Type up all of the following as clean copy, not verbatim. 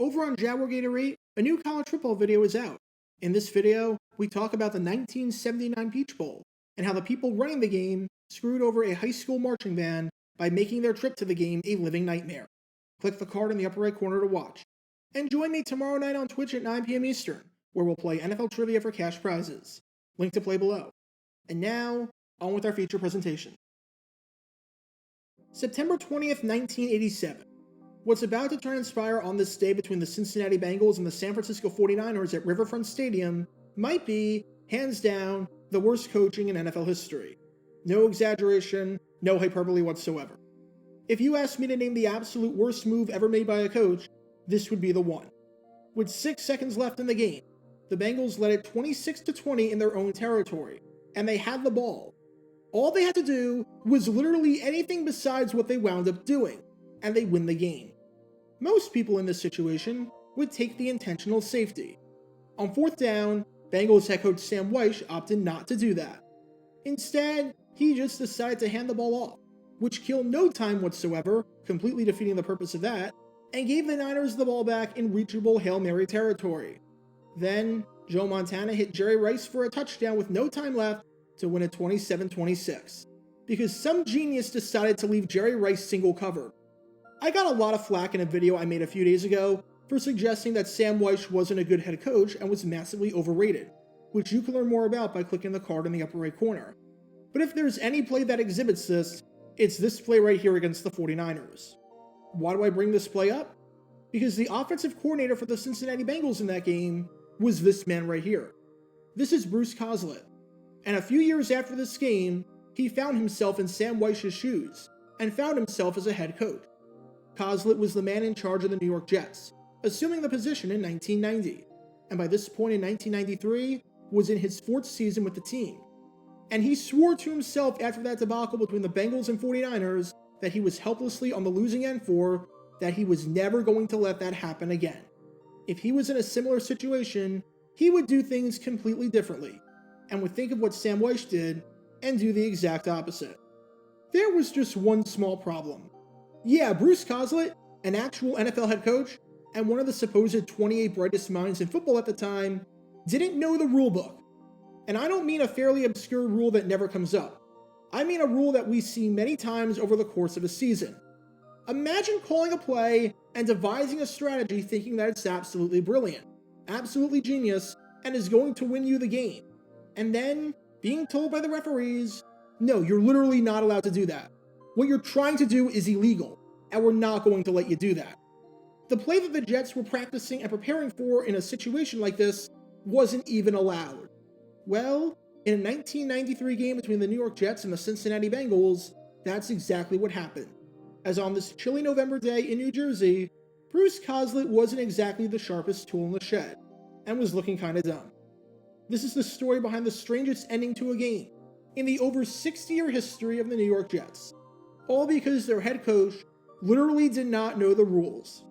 Over on Jaguar Gatorade, a new college football video is out. In this video, we talk about the 1979 Peach Bowl and how the people running the game screwed over a high school marching band by making their trip to the game a living nightmare. Click the card in the upper right corner to watch. And join me tomorrow night on Twitch at 9 p.m. Eastern, where we'll play NFL Trivia for cash prizes. Link to play below. And now, on with our feature presentation. September 20th, 1987. What's about to transpire on this day between the Cincinnati Bengals and the San Francisco 49ers at Riverfront Stadium might be, hands down, the worst coaching in NFL history. No exaggeration, no hyperbole whatsoever. If you asked me to name the absolute worst move ever made by a coach, this would be the one. With 6 seconds left in the game, the Bengals led it 26-20 in their own territory, and they had the ball. All they had to do was literally anything besides what they wound up doing, and they win the game. Most people in this situation would take the intentional safety. On 4th down, Bengals head coach Sam Wyche opted not to do that. Instead, he just decided to hand the ball off, which killed no time whatsoever, completely defeating the purpose of that, and gave the Niners the ball back in reachable Hail Mary territory. Then, Joe Montana hit Jerry Rice for a touchdown with no time left to win it 27-26, because some genius decided to leave Jerry Rice single covered. I got a lot of flack in a video I made a few days ago for suggesting that Sam Wyche wasn't a good head coach and was massively overrated, which you can learn more about by clicking the card in the upper right corner. But if there's any play that exhibits this, it's this play right here against the 49ers. Why do I bring this play up? Because the offensive coordinator for the Cincinnati Bengals in that game was this man right here. This is Bruce Coslet. And a few years after this game, he found himself in Sam Wyche's shoes and found himself as a head coach. Coslet was the man in charge of the New York Jets, assuming the position in 1990, and by this point in 1993, was in his 4th season with the team. And he swore to himself after that debacle between the Bengals and 49ers that he was helplessly on the losing end for, that he was never going to let that happen again. If he was in a similar situation, he would do things completely differently, and would think of what Sam Wyche did and do the exact opposite. There was just one small problem. Yeah, Bruce Coslet, an actual NFL head coach, and one of the supposed 28 brightest minds in football at the time, didn't know the rulebook. And I don't mean a fairly obscure rule that never comes up. I mean a rule that we see many times over the course of a season. Imagine calling a play and devising a strategy thinking that it's absolutely brilliant, absolutely genius, and is going to win you the game. And then being told by the referees, no, you're literally not allowed to do that. What you're trying to do is illegal, and we're not going to let you do that. The play that the Jets were practicing and preparing for in a situation like this wasn't even allowed. Well, in a 1993 game between the New York Jets and the Cincinnati Bengals, that's exactly what happened. As on this chilly November day in New Jersey, Bruce Coslet wasn't exactly the sharpest tool in the shed, and was looking kinda dumb. This is the story behind the strangest ending to a game in the over 60-year history of the New York Jets. All because their head coach literally did not know the rules.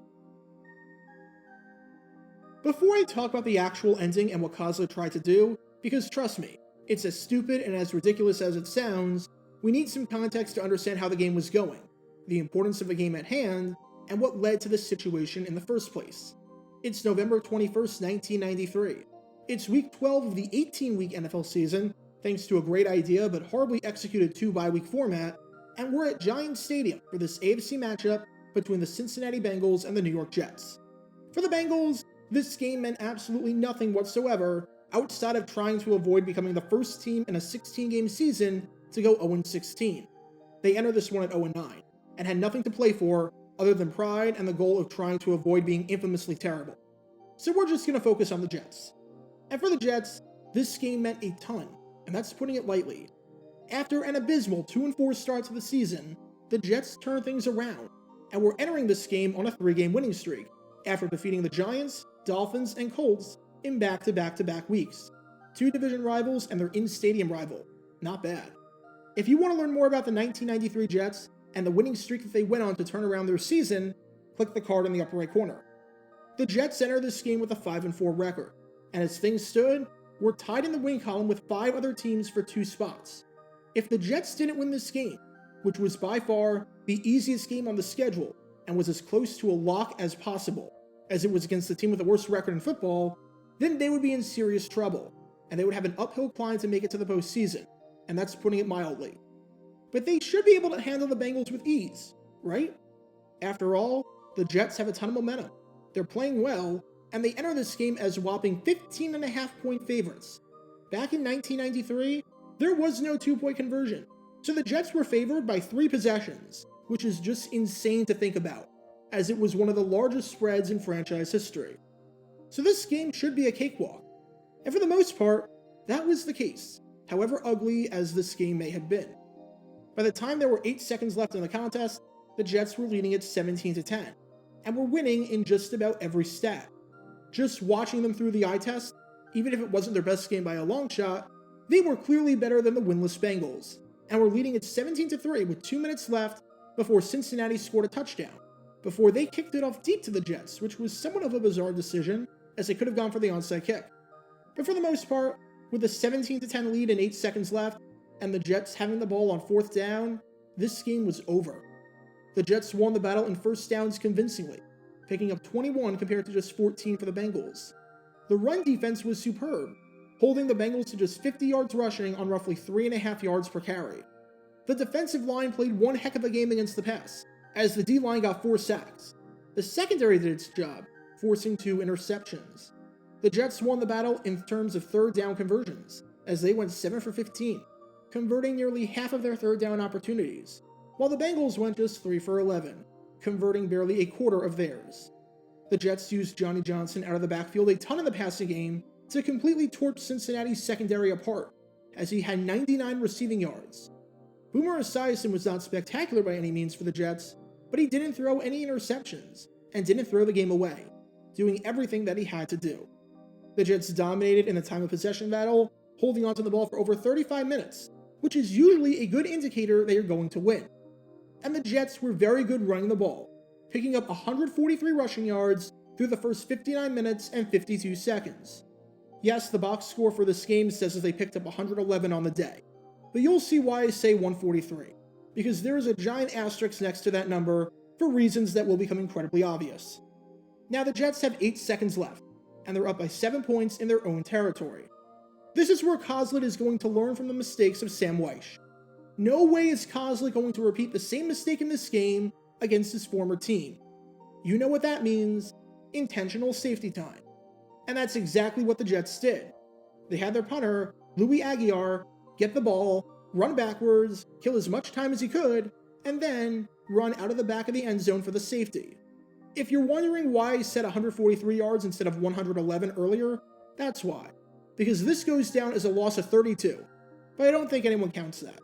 Before I talk about the actual ending and what Coslet tried to do, because trust me, it's as stupid and as ridiculous as it sounds, we need some context to understand how the game was going, the importance of the game at hand, and what led to this situation in the first place. It's November 21st, 1993. It's week 12 of the 18-week NFL season, thanks to a great idea but horribly executed 2-bye-week format, and we're at Giants Stadium for this AFC matchup between the Cincinnati Bengals and the New York Jets. For the Bengals, this game meant absolutely nothing whatsoever outside of trying to avoid becoming the first team in a 16-game season to go 0-16. They entered this one at 0-9, and had nothing to play for other than pride and the goal of trying to avoid being infamously terrible. So we're just going to focus on the Jets. And for the Jets, this game meant a ton, and that's putting it lightly. After an abysmal 2-4 start to the season, the Jets turned things around, and were entering this game on a 3-game winning streak, after defeating the Giants, Dolphins, and Colts in back-to-back-to-back weeks. 2 division rivals and their in-stadium rival. Not bad. If you want to learn more about the 1993 Jets, and the winning streak that they went on to turn around their season, click the card in the upper right corner. The Jets entered this game with a 5-4 record, and as things stood, were tied in the win column with 5 other teams for 2 spots. If the Jets didn't win this game, which was by far the easiest game on the schedule and was as close to a lock as possible, as it was against the team with the worst record in football, then they would be in serious trouble, and they would have an uphill climb to make it to the postseason, and that's putting it mildly. But they should be able to handle the Bengals with ease, right? After all, the Jets have a ton of momentum. They're playing well, and they enter this game as whopping 15.5-point favorites. Back in 1993, there was no 2-point conversion, so the Jets were favored by 3 possessions, which is just insane to think about, as it was one of the largest spreads in franchise history. So this game should be a cakewalk, and for the most part, that was the case, however ugly as this game may have been. By the time there were 8 seconds left in the contest, the Jets were leading at 17-10, and were winning in just about every stat. Just watching them through the eye test, even if it wasn't their best game by a long shot, they were clearly better than the winless Bengals, and were leading at 17-3 with 2 minutes left before Cincinnati scored a touchdown, before they kicked it off deep to the Jets, which was somewhat of a bizarre decision, as they could have gone for the onside kick. But for the most part, with a 17-10 lead and 8 seconds left, and the Jets having the ball on 4th down, this game was over. The Jets won the battle in first downs convincingly, picking up 21 compared to just 14 for the Bengals. The run defense was superb, holding the Bengals to just 50 yards rushing on roughly 3.5 yards per carry. The defensive line played one heck of a game against the pass, as the D-line got 4 sacks. The secondary did its job, forcing 2 interceptions. The Jets won the battle in terms of third down conversions, as they went 7 for 15, converting nearly half of their third down opportunities, while the Bengals went just 3 for 11, converting barely a quarter of theirs. The Jets used Johnny Johnson out of the backfield a ton in the passing game to completely torch Cincinnati's secondary apart, as he had 99 receiving yards. Boomer Esiason was not spectacular by any means for the Jets, but he didn't throw any interceptions, and didn't throw the game away, doing everything that he had to do. The Jets dominated in the time of possession battle, holding onto the ball for over 35 minutes, which is usually a good indicator they are going to win. And the Jets were very good running the ball, picking up 143 rushing yards through the first 59 minutes and 52 seconds. Yes, the box score for this game says that they picked up 111 on the day, but you'll see why I say 143, because there is a giant asterisk next to that number for reasons that will become incredibly obvious. Now the Jets have 8 seconds left, and they're up by 7 points in their own territory. This is where Coslet is going to learn from the mistakes of Sam Weish. No way is Coslet going to repeat the same mistake in this game against his former team. You know what that means: intentional safety time. And that's exactly what the Jets did. They had their punter, Louis Aguiar, get the ball, run backwards, kill as much time as he could, and then run out of the back of the end zone for the safety. If you're wondering why I said 143 yards instead of 111 earlier, that's why. Because this goes down as a loss of 32, but I don't think anyone counts that.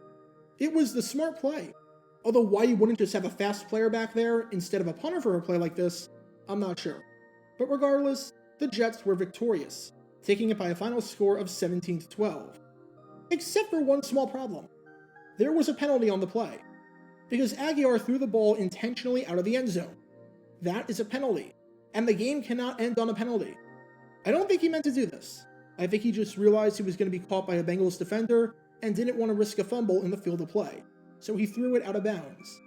It was the smart play. Although why you wouldn't just have a fast player back there instead of a punter for a play like this, I'm not sure. But regardless, the Jets were victorious, taking it by a final score of 17-12. Except for one small problem. There was a penalty on the play, because Aguiar threw the ball intentionally out of the end zone. That is a penalty, and the game cannot end on a penalty. I don't think he meant to do this. I think he just realized he was going to be caught by a Bengals defender and didn't want to risk a fumble in the field of play, so he threw it out of bounds.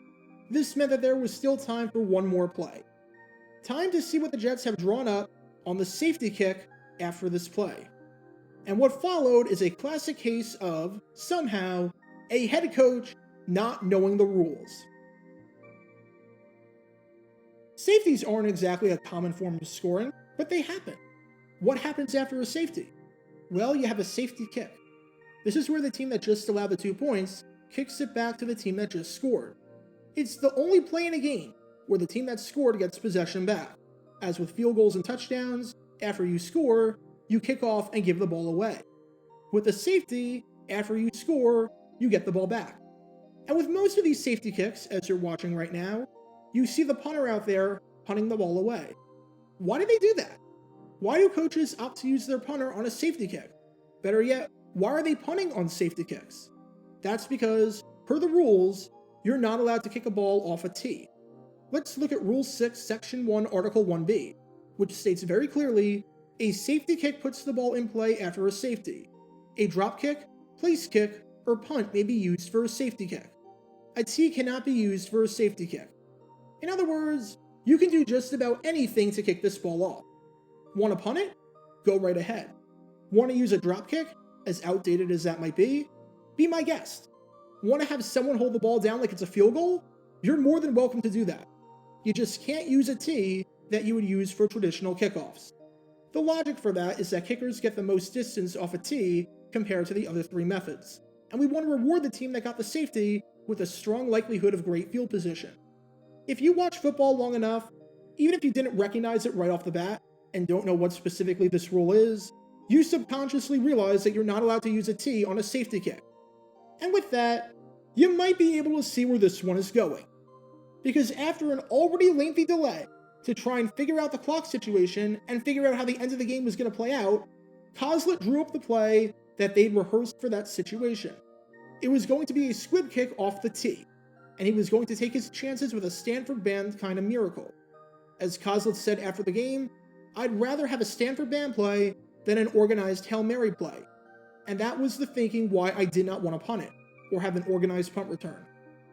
This meant that there was still time for one more play. Time to see what the Jets have drawn up on the safety kick after this play. And what followed is a classic case of, somehow, a head coach not knowing the rules. Safeties aren't exactly a common form of scoring, but they happen. What happens after a safety? Well, you have a safety kick. This is where the team that just allowed the 2 points kicks it back to the team that just scored. It's the only play in a game where the team that scored gets possession back. As with field goals and touchdowns, after you score, you kick off and give the ball away. With a safety, after you score, you get the ball back. And with most of these safety kicks, as you're watching right now, you see the punter out there punting the ball away. Why do they do that? Why do coaches opt to use their punter on a safety kick? Better yet, why are they punting on safety kicks? That's because, per the rules, you're not allowed to kick a ball off a tee. Let's look at Rule 6, Section 1, Article 1b, which states very clearly, a safety kick puts the ball in play after a safety. A drop kick, place kick, or punt may be used for a safety kick. A tee cannot be used for a safety kick. In other words, You can do just about anything to kick this ball off. Want to punt it? Go right ahead. Want to use a drop kick, as outdated as that might be? Be my guest. Want to have someone hold the ball down like it's a field goal? You're more than welcome to do that. You just can't use a tee that you would use for traditional kickoffs. The logic for that is that kickers get the most distance off a tee compared to the other three methods, and we want to reward the team that got the safety with a strong likelihood of great field position. If you watch football long enough, even if you didn't recognize it right off the bat and don't know what specifically this rule is, you subconsciously realize that you're not allowed to use a tee on a safety kick. And with that, you might be able to see where this one is going. Because after an already lengthy delay to try and figure out the clock situation and figure out how the end of the game was going to play out, Coslet drew up the play that they'd rehearsed for that situation. It was going to be a squib kick off the tee, and he was going to take his chances with a Stanford band kind of miracle. As Coslet said after the game, "I'd rather have a Stanford band play than an organized Hail Mary play." And that was the thinking why I did not want to punt it, or have an organized punt return.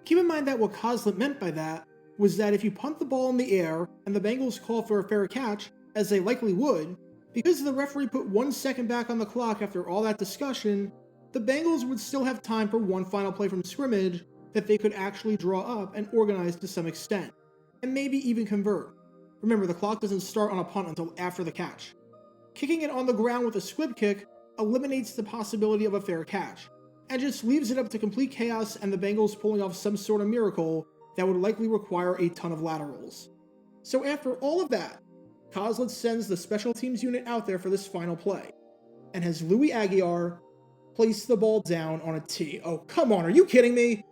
Keep in mind that what Coslet meant by that was that if you punt the ball in the air and the Bengals call for a fair catch, as they likely would, because the referee put 1 second back on the clock after all that discussion, the Bengals would still have time for one final play from scrimmage that they could actually draw up and organize to some extent, and maybe even convert. Remember, the clock doesn't start on a punt until after the catch. Kicking it on the ground with a squib kick eliminates the possibility of a fair catch, and just leaves it up to complete chaos and the Bengals pulling off some sort of miracle that would likely require a ton of laterals. So after all of that, Coslet sends the special teams unit out there for this final play, and has Louis Aguiar place the ball down on a tee. Oh, come on, are you kidding me?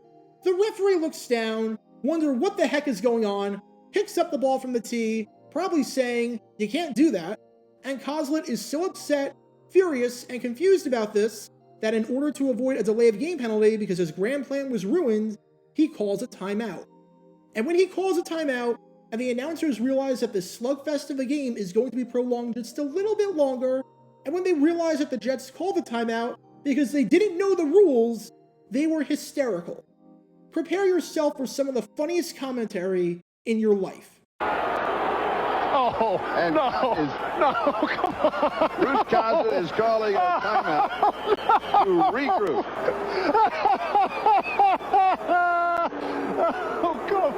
The referee looks down, wonders what the heck is going on, picks up the ball from the tee, probably saying, "You can't do that," and Coslet is so upset, furious, and confused about this that in order to avoid a delay of game penalty because his grand plan was ruined, he calls a timeout. And when he calls a timeout, and the announcers realize that this slugfest of a game is going to be prolonged just a little bit longer, and when they realize that the Jets called the timeout because they didn't know the rules, they were hysterical. Prepare yourself for some of the funniest commentary in your life. Oh, and no, come on. Bruce Coslet is calling a timeout to regroup. Oh, come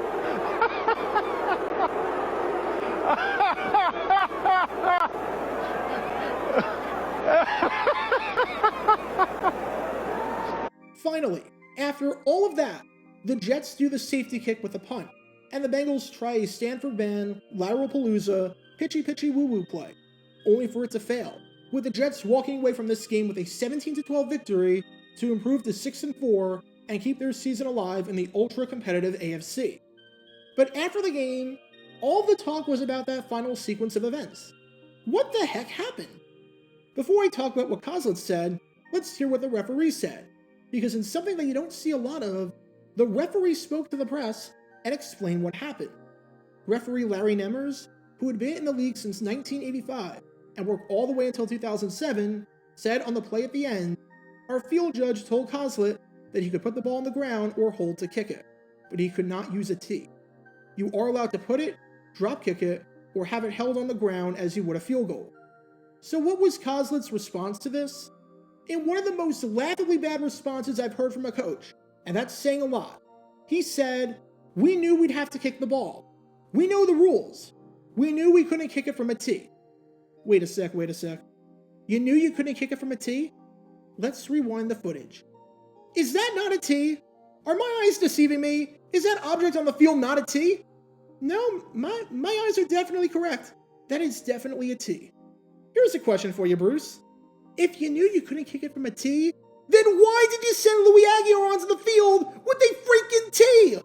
Finally, after all of that, the Jets do the safety kick with a punt, and the Bengals try a Stanford band, lateral palooza, pitchy woo-woo play, only for it to fail, with the Jets walking away from this game with a 17-12 victory to improve to 6-4 and keep their season alive in the ultra-competitive AFC. But after the game, all the talk was about that final sequence of events. What the heck happened? Before I talk about what Coslet said, let's hear what the referee said, because in something that you don't see a lot of, the referee spoke to the press and explained what happened. Referee Larry Nemmers, who had been in the league since 1985 and worked all the way until 2007, said on the play at the end, "Our field judge told Coslet that he could put the ball on the ground or hold to kick it, but he could not use a tee. You are allowed to put it, drop kick it, or have it held on the ground as you would a field goal." So what was Coslet's response to this? In one of the most laughably bad responses I've heard from a coach, and that's saying a lot, he said, "We knew we'd have to kick the ball. We know the rules. We knew we couldn't kick it from a tee." Wait a sec. You knew you couldn't kick it from a tee? Let's rewind the footage. Is that not a tee? Are my eyes deceiving me? Is that object on the field not a tee? No, my eyes are definitely correct. That is definitely a tee. Here's a question for you, Bruce. If you knew you couldn't kick it from a tee, then why did you send Louis Aguiar onto the field with a freaking tee?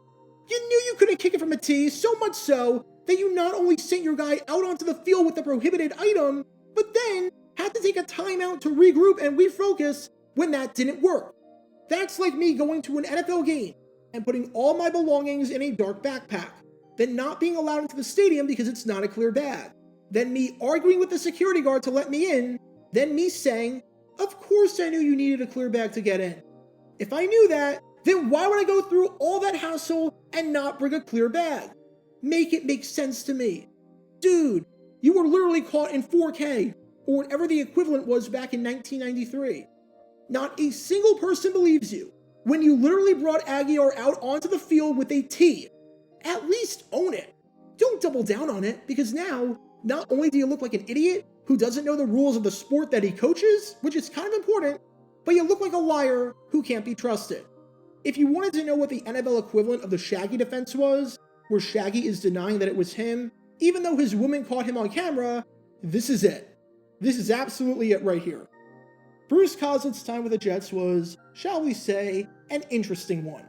You knew you couldn't kick it from a tee, so much so that you not only sent your guy out onto the field with the prohibited item, but then had to take a timeout to regroup and refocus when that didn't work. That's like me going to an NFL game and putting all my belongings in a dark backpack, then not being allowed into the stadium because it's not a clear bag, then me arguing with the security guard to let me in, then me saying, "Of course I knew you needed a clear bag to get in. If I knew that, then why would I go through all that hassle and not bring a clear bag?" Make it make sense to me. Dude, you were literally caught in 4K, or whatever the equivalent was back in 1993. Not a single person believes you when you literally brought Aguiar out onto the field with a T. At least own it. Don't double down on it, because now, not only do you look like an idiot who doesn't know the rules of the sport that he coaches, which is kind of important, but you look like a liar who can't be trusted. If you wanted to know what the NFL equivalent of the Shaggy defense was, where Shaggy is denying that it was him, even though his woman caught him on camera, this is it. This is absolutely it right here. Bruce Coslet's time with the Jets was, shall we say, an interesting one.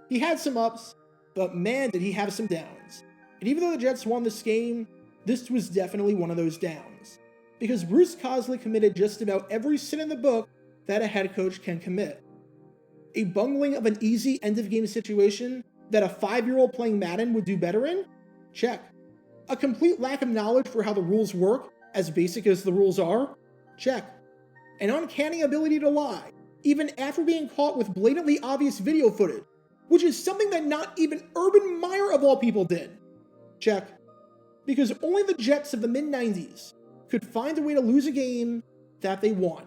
He had some ups, but man did he have some downs. And even though the Jets won this game, this was definitely one of those downs. Because Bruce Coslet committed just about every sin in the book that a head coach can commit. A bungling of an easy end-of-game situation that a 5-year-old playing Madden would do better in? Check. A complete lack of knowledge for how the rules work, as basic as the rules are? Check. An uncanny ability to lie, even after being caught with blatantly obvious video footage, which is something that not even Urban Meyer of all people did. Check. Because only the Jets of the mid-90s could find a way to lose a game that they won.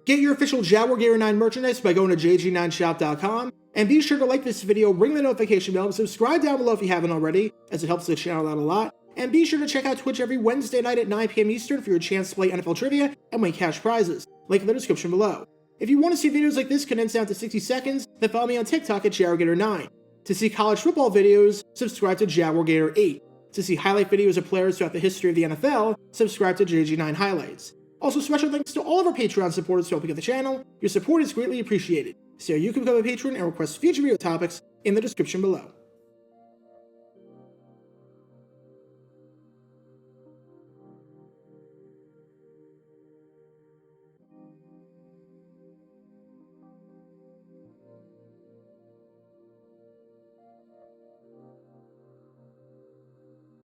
Get your official Jaguar Gator 9 merchandise by going to jg9shop.com, and be sure to like this video, ring the notification bell, and subscribe down below if you haven't already, as it helps the channel out a lot. And be sure to check out Twitch every Wednesday night at 9 p.m. Eastern for your chance to play NFL Trivia and win cash prizes. Link in the description below. If you want to see videos like this condensed down to 60 seconds, then follow me on TikTok at JaguarGator9. To see college football videos, subscribe to JaguarGator8. To see highlight videos of players throughout the history of the NFL, subscribe to JG9 Highlights. Also, special thanks to all of our Patreon supporters for helping out the channel. Your support is greatly appreciated. See how you can become a patron and request future video topics in the description below.